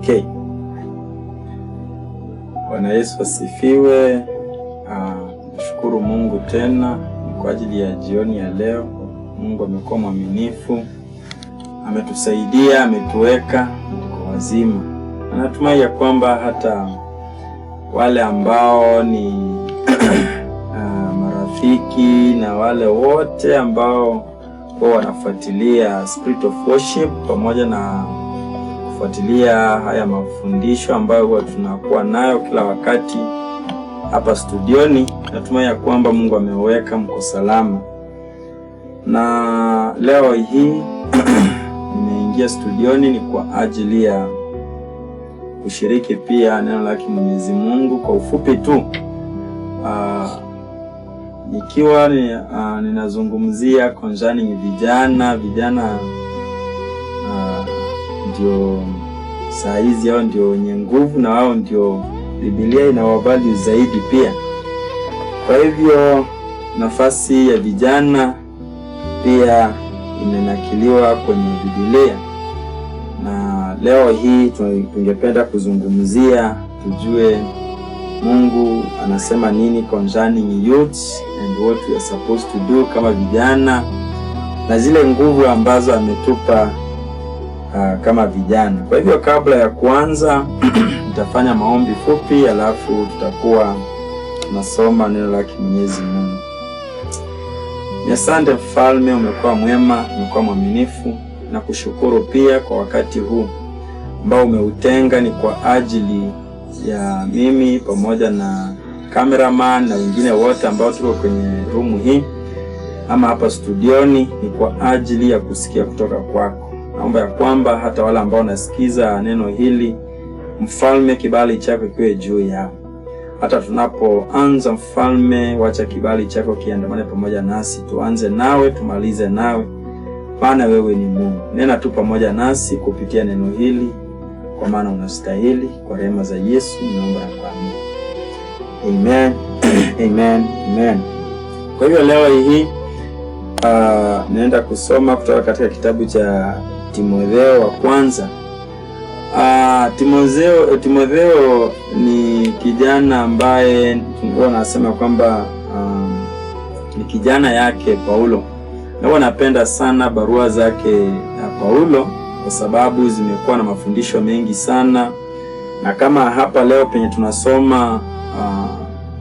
Okay. Bwana Yesu asifiwe. Nashukuru Mungu tena kwa ajili ya jioni ya leo. Mungu amekuwa mwaminifu, ametusaidia, ametuweka kwa wazima. Natumai ya kwamba hata wale ambao ni marafiki na wale wote ambao wanafuatilia Spirit of Worship pamoja na kufuatilia haya mafundisho ambayo huwa tunakuwa nayo kila wakati hapa studioni, natumai ya kwamba Mungu ameweka mko salama. Na leo hii nimeingia studioni ni kwa ajili ya kushiriki pia neno lake Mwenyezi Mungu kwa ufupi tu. Nikiwa ninazungumzia concerning vijana ndio saa hizi hao ndio wenye nguvu na wao ndio Biblia inawabali zaidi pia. Kwa hivyo nafasi ya vijana pia imenakiliwa kwenye Biblia, na leo hii tungependa kuzungumzia tujue Mungu anasema nini concerning youth and what we are supposed to do kama vijana na zile nguvu ambazo ametupa kama vijana. Kwa hivyo kabla ya kuanza nitafanya maombi fupi, alafu tutakuwa tunasoma neno lake Mwenyezi Mungu. Asante Mfalme, umekuwa mwema, umekuwa mwaminifu, na kushukuru pia kwa wakati huu ambao umeutenga ni kwa ajili ya mimi pamoja na cameraman na wengine wote ambao tuko kwenye room hii ama hapa studioni, ni kwa ajili ya kusikia kutoka kwako. Naomba ya kwamba hata wale ambao nasikiza neno hili, Mfalme, kibali chako kiwe juu yao. Hata tunapoanza Mfalme, wacha kibali chako kiandamane pamoja nasi. Tuanze nawe, tumalize nawe, maana wewe ni Mungu. Nena tu pamoja nasi kupitia neno hili, kwa maana unastahili. Kwa rehema za Yesu naomba na kuamini. Amen. Amen. Amen. Kwa hivyo leo hii naenda kusoma kutoka katika kitabu cha Timotheo wa kwanza. Timotheo ni kijana ambaye tunao nasema kwamba ni kijana yake Paulo. Na napenda sana barua zake Paulo kwa sababu zimekuwa na mafundisho mengi sana, na kama hapa leo penye tunasoma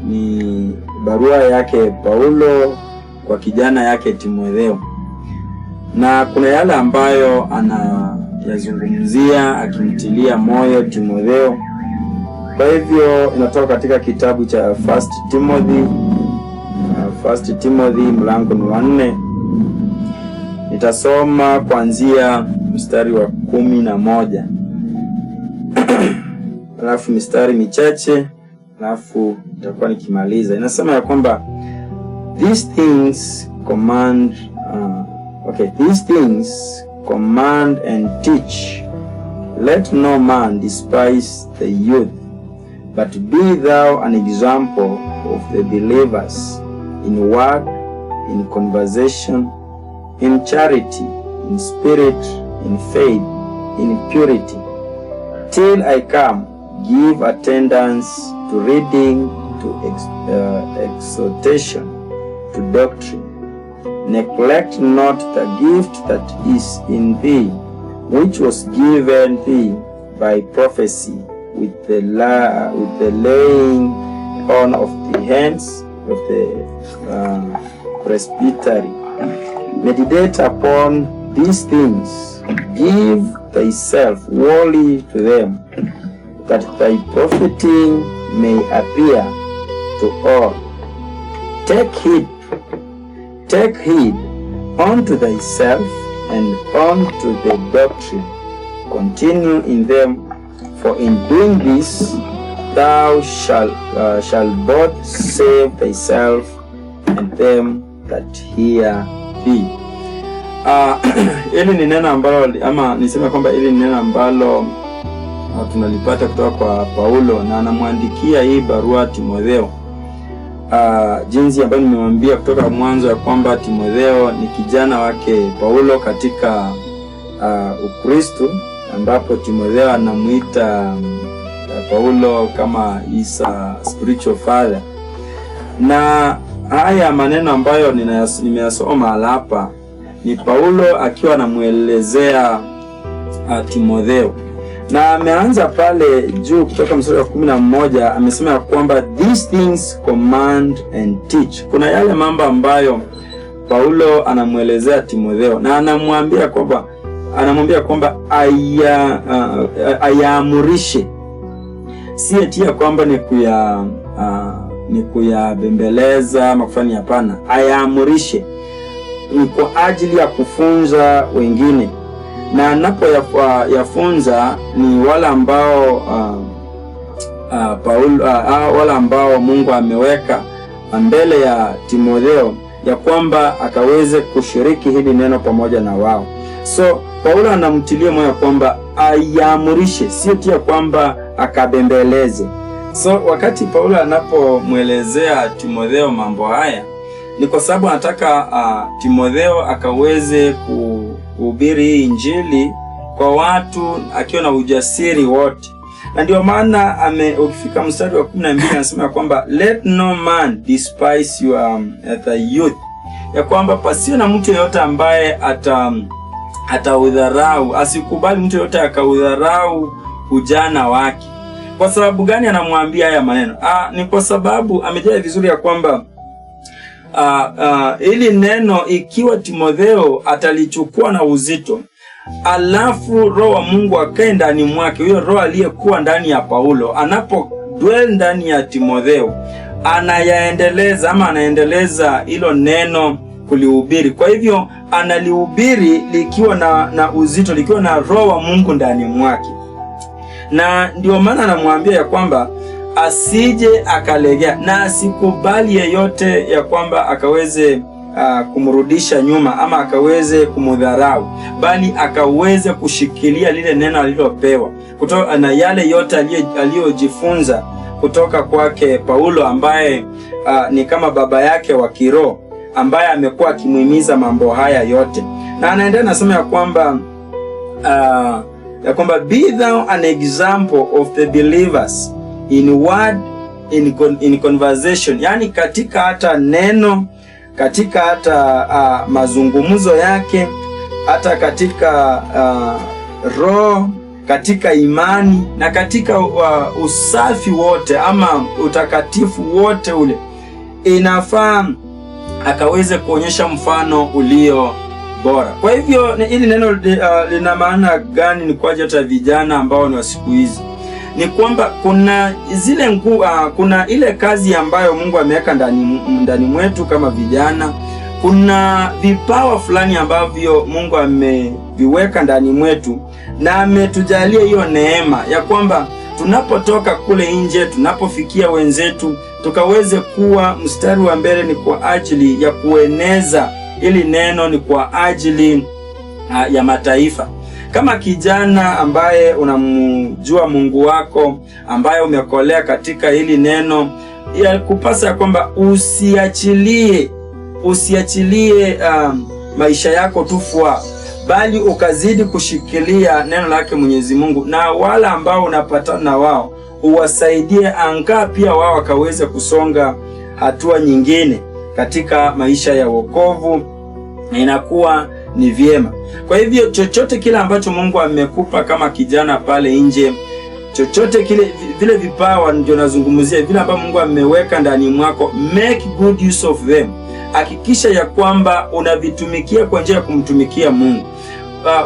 ni barua yake Paulo kwa kijana yake Timotheo, na kuna yale ambayo anayazungumzia akimtilia moyo Timotheo. Kwa hivyo inatoka katika kitabu cha First Timothy mlango ni 4. Nitasoma kuanzia mstari wa 11 alafu mistari michache, alafu nitakuwa nikimaliza. Inasema ya kwamba these things command and teach. Let no man despise the youth, but be thou an example of the believers in word, in conversation, in charity, in spirit, in faith, in purity. Till I come, give attendance to reading, to exhortation, to doctrine. Neglect not the gift that is in thee, which was given thee by prophecy, with the laying on of the hands of the presbytery. Meditate upon these things, give thyself wholly to them, that thy profiting may appear to all. Take heed unto thyself and unto the doctrine. Continue in them, for in doing this thou shalt both save thyself and them that hear thee. Hili ni neno ambalo, ama niseme kwamba hili ni neno ambalo tunalipata kutoka kwa Paulo, na anamwandikia hii barua Timotheo. Jinsi ambayo nimemwambia kutoka mwanzo ya kwamba Timotheo ni kijana wake Paulo katika Ukristo, ambapo Timotheo anamuita Paulo kama his spiritual father. Na haya maneno ambayo nimeyasoma hapa ni Paulo akiwa anamuelezea Timotheo, na ameanza pale juu kutoka mstari wa 11, amesema ya kwamba these things command and teach. Kuna yale mambo ambayo Paulo anamuelezea Timotheo, na anamwambia kwamba ayaamurishe, si eti ya kwamba ni kuyabembeleza ama kufanya, hapana. Ayaamurishe ni kwa ajili ya kufunza wengine, na anapoyafunza ni wale ambao wale ambao Mungu ameweka mbele ya Timotheo ya kwamba akaweze kushiriki hili neno pamoja na wao. So Paulo anamtilia moyo kwamba ayaamurishe, sio tu kwamba akabembeleze. So wakati Paulo anapomwelezea Timotheo mambo haya, ni kwa sababu anataka Timotheo akaweze kuhubiri hii Injili kwa watu akiwa na ujasiri wote. Na ndio maana ukifika mstari wa 12 anasema kwamba let no man despise the youth, ya kwamba pasiwe na mtu yeyote ambaye ataudharau, asikubali mtu yeyote akaudharau ujana wake. Kwa sababu gani anamwambia haya maneno? Ni kwa sababu amejua vizuri ya kwamba ili neno ikiwa Timotheo atalichukua na uzito, alafu Roho wa Mungu akae ndani mwake, huyo Roho aliyekuwa ndani ya Paulo anapodwell ndani ya Timotheo, anaendeleza hilo neno kulihubiri. Kwa hivyo analihubiri likiwa na uzito, likiwa na Roho wa Mungu ndani mwake. Na ndio maana anamwambia ya kwamba asije akalegea, na asikubali yeyote ya kwamba akaweze kumrudisha nyuma ama akaweze kumudharau, bali akaweze kushikilia lile neno alilopewa kutoka na yale yote aliyojifunza kutoka kwake Paulo, ambaye ni kama baba yake wa kiroho, ambaye amekuwa akimuhimiza mambo haya yote. Na anaendelea nasema ya kwamba be thou an example of the believers in word, in conversation, yani katika hata neno, katika hata mazungumzo yake, hata katika roho, katika imani, na katika usafi wote ama utakatifu wote ule, inafaa akaweze kuonyesha mfano ulio bora. Kwa hivyo hili neno lina maana gani ni kwa hata vijana ambao ni wa siku hizi? Ni kwamba kuna kuna ile kazi ambayo Mungu ameweka ndani mwetu kama vijana. Kuna vipawa fulani ambavyo Mungu ameviweka ndani mwetu, na ametujalia hiyo neema ya kwamba tunapotoka kule nje, tunapofikia wenzetu, tukaweze kuwa mstari wa mbele, ni kwa ajili ya kueneza ili neno, ni kwa ajili ya mataifa. Kama kijana ambaye unamjua Mungu wako, ambaye umekolea katika hili neno, ya kupasa ya kwamba usiachilie maisha yako tufua, bali ukazidi kushikilia neno lake Mwenyezi Mungu, na wala ambao unapatana na wao uwasaidie anga pia wao wakaweze kusonga hatua nyingine katika maisha ya wokovu, na inakuwa ni vyema. Kwa hivyo chochote kile ambacho Mungu amekupa kama kijana pale nje, chochote kile, vile vipawa ndio nazungumzia, vile ambavyo Mungu ameweka ndani mwako, make good use of them. Hakikisha ya kwamba unavitumikia kwa njia ya kumtumikia Mungu.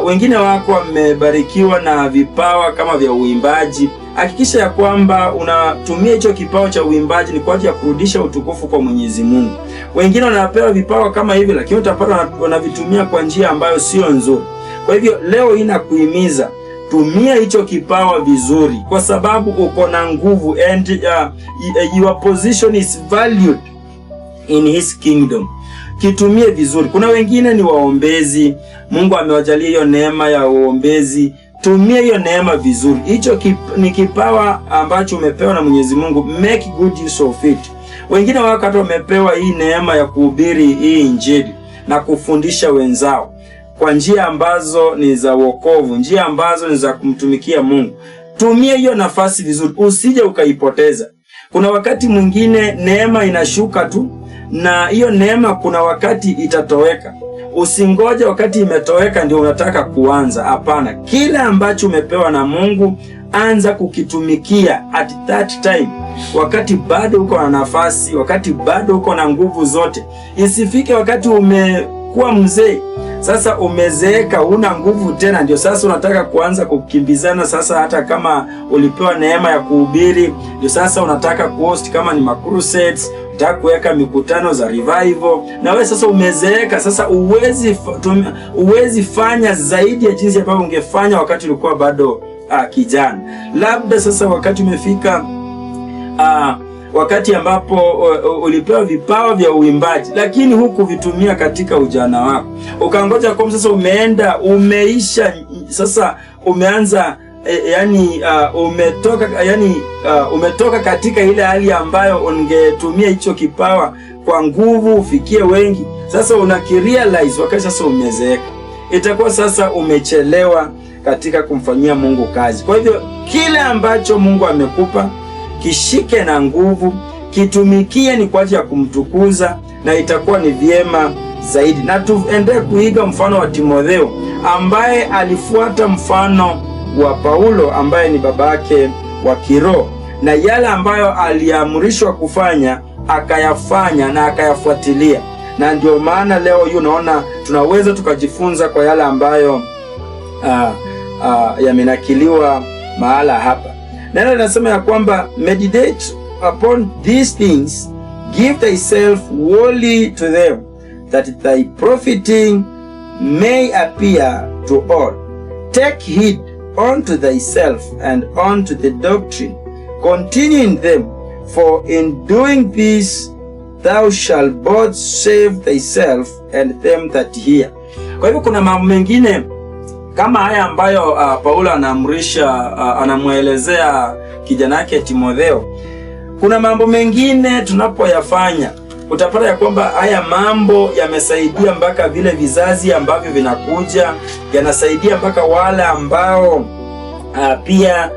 Wengine wako wamebarikiwa na vipawa kama vya uimbaji. Hakikisha ya kwamba unatumia hicho kipawa cha uimbaji ni kwa ajili ya kurudisha utukufu kwa Mwenyezi Mungu. Wengine wanapewa vipawa kama hivi, lakini utapata wanavitumia kwa njia ambayo sio nzuri. Kwa hivyo leo inakuhimiza tumia hicho kipawa vizuri, kwa sababu uko na nguvu, and your position is valued in his kingdom. Kitumie vizuri. Kuna wengine ni waombezi, Mungu amewajalia hiyo neema ya uombezi. Tumia hiyo neema vizuri. Hicho ni kipawa ambacho umepewa na Mwenyezi Mungu. Make good use of it. Wengine wakati wamepewa hii neema ya kuhubiri hii Injili na kufundisha wenzao. kwa njia ambazo ni za wokovu, njia ambazo ni za kumtumikia Mungu. Tumia hiyo nafasi vizuri, usije ukaipoteza. Kuna wakati mwingine neema inashuka tu, na hiyo neema kuna wakati itatoweka. Usingoje wakati imetoweka ndio unataka kuanza. Hapana, kile ambacho umepewa na Mungu anza kukitumikia at that time, wakati bado uko na nafasi, wakati bado uko na nguvu zote. Isifike wakati umekuwa mzee, sasa umezeeka, una nguvu tena, ndio sasa unataka kuanza kukimbizana. Sasa hata kama ulipewa neema ya kuhubiri, ndio sasa unataka kuhost kama ni crusades, unataka kuweka mikutano za revival, na wewe sasa umezeeka. Sasa uwezi fanya zaidi ya jinsi ambavyo ungefanya wakati ulikuwa bado kijana. Labda sasa wakati umefika, wakati ambapo ulipewa vipawa vya uimbaji, lakini huku vitumia katika ujana wako, ukangoja kwa sasa umeisha, sasa umeanza umetoka katika ile hali ambayo ungetumia hicho kipawa kwa nguvu ufikie wengi. Sasa unakirealize wakati sasa umezeeka, itakuwa sasa umechelewa katika kumfanyia Mungu kazi. Kwa hivyo kile ambacho Mungu amekupa kishike na nguvu, kitumikie ni kwa ajili ya kumtukuza, na itakuwa ni vyema zaidi. Na tuendelee kuiga mfano wa Timotheo ambaye alifuata mfano wa Paulo ambaye ni babake wa kiroho, na yale ambayo aliamrishwa kufanya akayafanya na akayafuatilia. Na ndio maana leo hii unaona tunaweza tukajifunza kwa yale ambayo yamenakiliwa mahala hapa. Neno linasema ya kwamba meditate upon these things, give thyself wholly to them, that thy profiting may appear to all. Take heed unto thyself and unto the doctrine, continue in them, for in doing this thou shalt both save thyself and them that hear. Kwa hivyo kuna mambo mengine kama haya ambayo Paulo anamuelezea kijana yake Timotheo. Kuna mambo mengine tunapoyafanya utapata ya kwamba haya mambo yamesaidia mpaka vile vizazi ambavyo vinakuja, yanasaidia mpaka wale ambao pia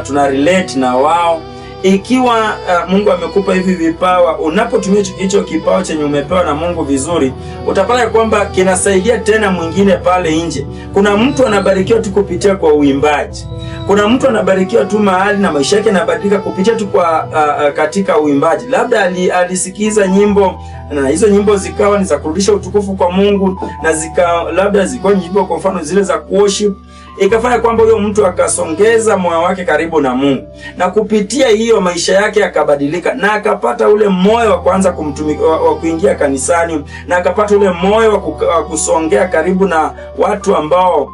tuna relate na wao. Ikiwa Mungu amekupa hivi vipawa, unapotumia hicho kipawa chenye umepewa na Mungu vizuri, utapata kwamba kinasaidia tena mwingine pale nje. Kuna mtu anabarikiwa tu kupitia kwa uimbaji. Kuna mtu anabarikiwa tu mahali na maisha yake yanabadilika kupitia tu kwa katika uimbaji. Labda alisikiza nyimbo na hizo nyimbo zikawa ni za kurudisha utukufu kwa Mungu, na labda zilikuwa nyimbo kwa mfano zile za worship, ikafanya kwamba huyo mtu akasongeza moyo wake karibu na Mungu, na kupitia hiyo maisha yake yakabadilika, na akapata ule moyo wa kuanza kumtumikia, wa kuingia kanisani, na akapata ule moyo wa kusongea karibu na watu ambao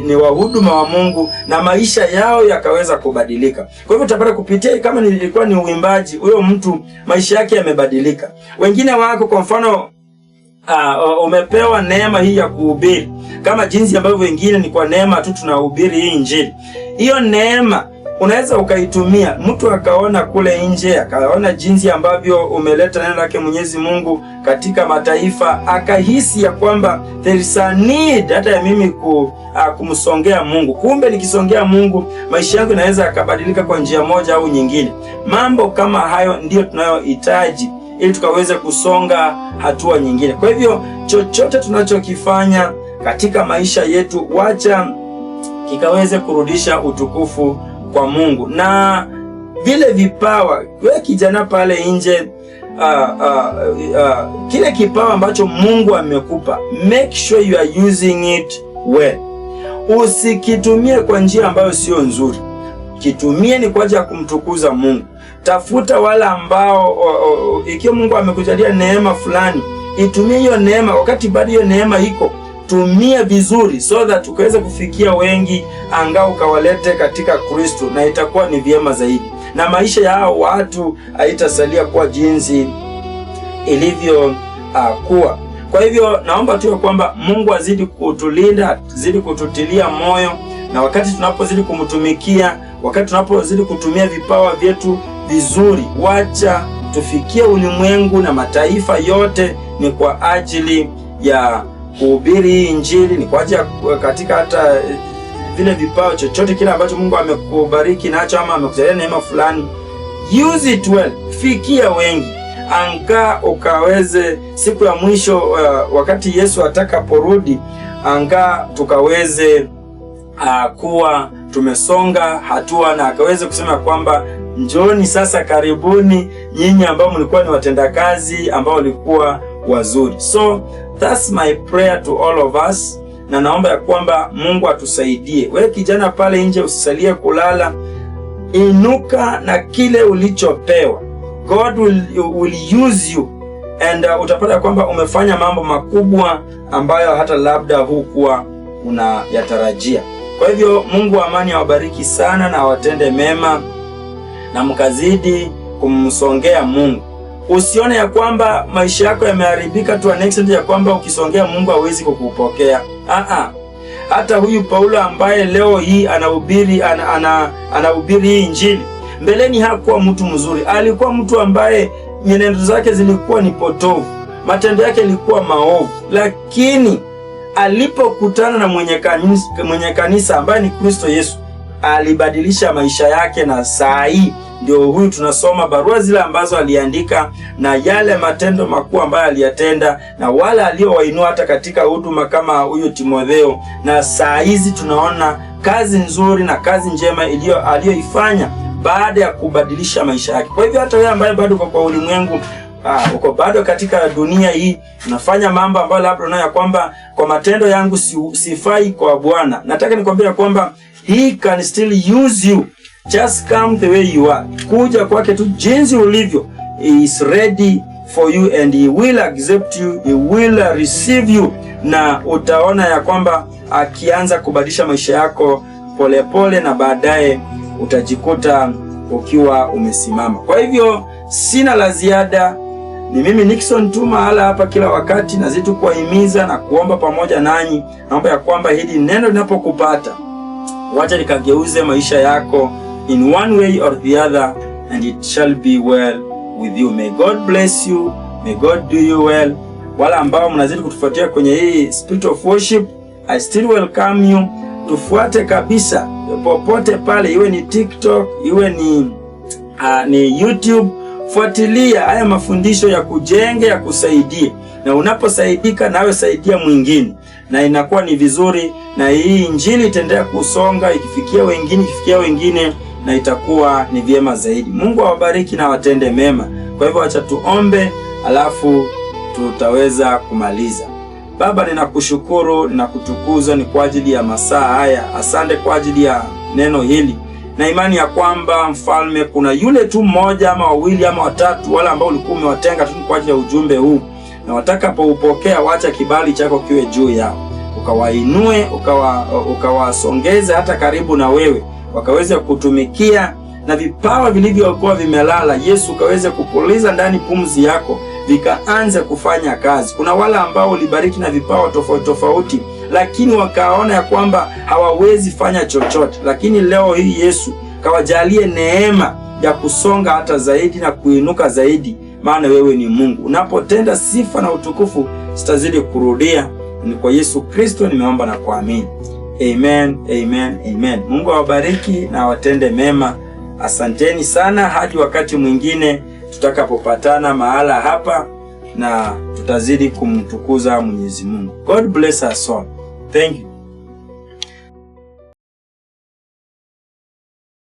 ni wahuduma wa Mungu, na maisha yao yakaweza kubadilika. Kwa hivyo utapata kupitia, kama nilikuwa ni uimbaji, huyo mtu maisha yake yamebadilika. Wengine wako kwa mfano umepewa neema hii ya kuhubiri, kama jinsi ambavyo wengine ni kwa neema tu tunahubiri hii Injili. Hiyo neema unaweza ukaitumia, mtu akaona kule nje, akaona jinsi ambavyo umeleta neno lake Mwenyezi Mungu katika mataifa, akahisi ya kwamba there is a need hata ya mimi kumsongea Mungu. Kumbe nikisongea Mungu maisha yangu yanaweza yakabadilika kwa njia moja au nyingine. Mambo kama hayo ndio tunayohitaji ili tukaweze kusonga hatua nyingine. Kwa hivyo chochote tunachokifanya katika maisha yetu, wacha kikaweze kurudisha utukufu kwa Mungu. Na vile vipawa, wewe kijana pale nje, kile kipawa ambacho Mungu amekupa, make sure you are using it well. Usikitumie kwa njia ambayo sio nzuri. Kitumie ni kwa ajili ya kumtukuza Mungu. Tafuta wale ambao ikiwa Mungu amekujalia neema fulani, itumie hiyo neema wakati bado hiyo neema iko. Tumia vizuri so that ukaweza kufikia wengi, angao ukawalete katika Kristo, na itakuwa ni vyema zaidi. Na maisha ya hao watu haitasalia kuwa jinsi ilivyo kuwa. Kwa hivyo naomba tu kwamba Mungu azidi kutulinda, azidi kututilia moyo, na wakati tunapozidi kumtumikia, wakati tunapozidi kutumia vipawa vyetu vizuri, wacha tufikie ulimwengu na mataifa yote, ni kwa ajili ya kuhubiri Injili, ni kwa ajili katika hata vile vipawa, chochote kile ambacho Mungu amekubariki nacho ama amekujalia neema fulani, use it well. Fikia wengi, anga ukaweze siku ya mwisho, wakati Yesu atakaporudi, anga tukaweze kuwa tumesonga hatua, na akaweze kusema kwamba njoni sasa, karibuni nyinyi ambao mlikuwa ni watendakazi ambao walikuwa wazuri. So that's my prayer to all of us, na naomba ya kwamba Mungu atusaidie. Wewe kijana pale nje, usisalie kulala, inuka na kile ulichopewa. God will use you and utapata kwamba umefanya mambo makubwa ambayo hata labda hukuwa unayatarajia. Kwa hivyo Mungu wa amani awabariki sana na awatende mema, na mkazidi kumsongea Mungu. Usione ya kwamba maisha yako yameharibika to an extent ya kwamba ukisongea Mungu hawezi kukupokea. Hata huyu Paulo ambaye leo hii anahubiri hii Injili, mbeleni hakuwa mtu mzuri. Alikuwa mtu ambaye nyenendo zake zilikuwa ni potovu, matendo yake yalikuwa maovu, lakini alipokutana na mwenye kanisa ambaye ni Kristo Yesu, alibadilisha maisha yake, na saa hii ndio huyu tunasoma barua zile ambazo aliandika na yale matendo makuu ambayo aliyatenda na wale aliowainua hata katika huduma kama huyu Timotheo, na saa hizi tunaona kazi nzuri na kazi njema aliyoifanya baada ya kubadilisha maisha yake. Kwa hivyo hata wewe ambaye bado uko kwa ulimwengu, uko bado katika dunia hii, unafanya mambo ambayo labda unaona kwamba kwa matendo yangu sifai kwa Bwana, nataka nikwambie kwamba he can still use you. Just come the way you are. Kuja kwake tu jinsi ulivyo. He is ready for you and he will accept you, he will receive you, na utaona ya kwamba akianza kubadilisha maisha yako polepole, na baadaye utajikuta ukiwa umesimama. Kwa hivyo sina la ziada. Ni mimi Nixon tu mahala hapa kila wakati, nazidi kuwahimiza na kuomba pamoja nanyi. Naomba ya kwamba hili neno linapokupata, wacha likageuze maisha yako in one way or the other, and it shall be well with you. May God bless you, may God do you well. Wala ambao mnazidi kutufuatia kwenye hii Spirit of Worship, I still welcome you. Tufuate kabisa popote pale, iwe ni TikTok, iwe ni YouTube. Fuatilia haya mafundisho ya kujenge, ya kusaidia, na unaposaidika nawe saidia mwingine, na inakuwa ni vizuri, na hii Injili itaendelea kusonga, ikifikia wengine, na itakuwa ni vyema zaidi. Mungu awabariki na watende mema. Kwa hivyo acha tuombe, alafu tutaweza kumaliza. Baba, ninakushukuru, ninakutukuza ni kwa ajili ya masaa haya. Asante kwa ajili ya neno hili, na imani ya kwamba Mfalme, kuna yule tu mmoja ama wawili ama watatu wala ambao ulikuwa umewatenga tu kwa ajili ya ujumbe huu, na watakapoupokea, wacha kibali chako kiwe juu yao, ukawainue, ukawasongeze hata karibu na wewe, wakaweze kutumikia, na vipawa vilivyokuwa vimelala, Yesu, ukaweze kupuliza ndani pumzi yako, vikaanze kufanya kazi. Kuna wale ambao ulibariki na vipawa tofauti, lakini wakaona ya kwamba hawawezi fanya chochote, lakini leo hii Yesu kawajalie neema ya kusonga hata zaidi na kuinuka zaidi, maana wewe ni Mungu. Unapotenda, sifa na utukufu zitazidi kurudia. Ni kwa Yesu Kristo nimeomba na kuamini. Amen, amen, amen. Mungu awabariki na watende mema. Asanteni sana, hadi wakati mwingine tutakapopatana mahala hapa, na tutazidi kumtukuza Mwenyezi Mungu. God bless us all. Thank you.